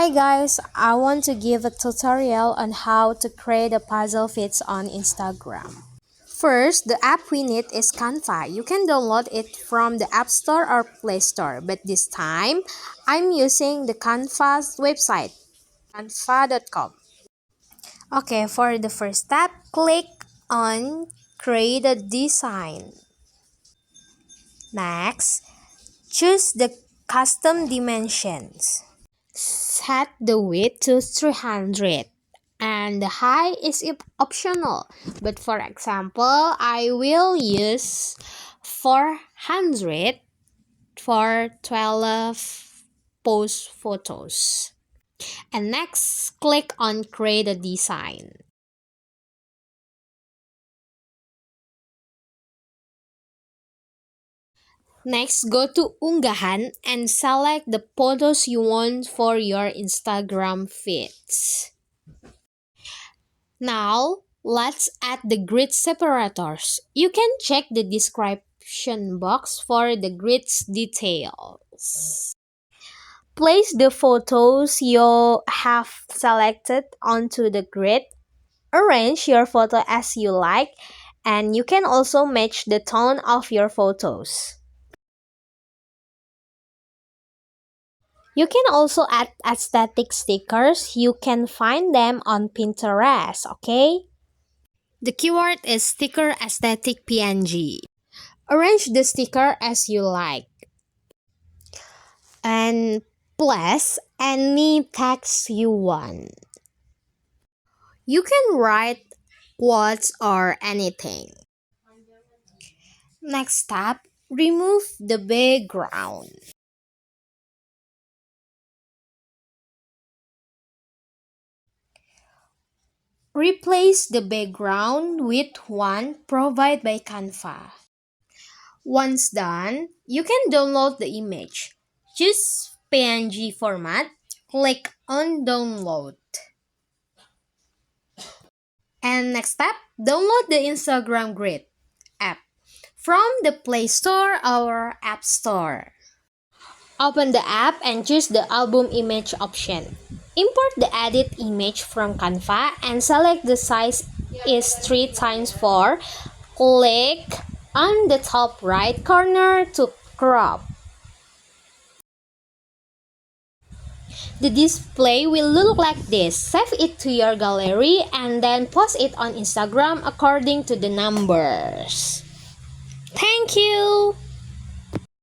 Hi guys, I want to give a tutorial on how to create a puzzle fits on Instagram. First, the app we need is Canva. You can download it from the App Store or Play Store, but this time I'm using the Canva's website, canva.com. Okay, for the first step, click on Create a Design. Next, choose the custom dimensions. Set the width to 300 and the height is optional, but for example I will use 400 for 12 pose photos. And next, click on create a design. Next, go to unggahan and select the photos you want for your Instagram feeds. Now, let's add the grid separators. You can check the description box for the grid's details. Place the photos you have selected onto the grid. Arrange your photo as you like, and you can also match the tone of your photos. You can also add aesthetic stickers. You can find them on Pinterest, okay? The keyword is sticker aesthetic PNG. Arrange the sticker as you like. And place any text you want. You can write quotes or anything. Next step, remove the background. Replace the background with one provided by Canva. Once done, you can download the image. Choose PNG format, click on download. And next step, download the Instagram Grid app from the Play Store or App Store. Open the app and choose the album image option. Import the edit image from Canva and select the size is 3x4. Click on the top right corner to crop. The display will look like this. Save it to your gallery and then post it on Instagram according to the numbers. Thank you!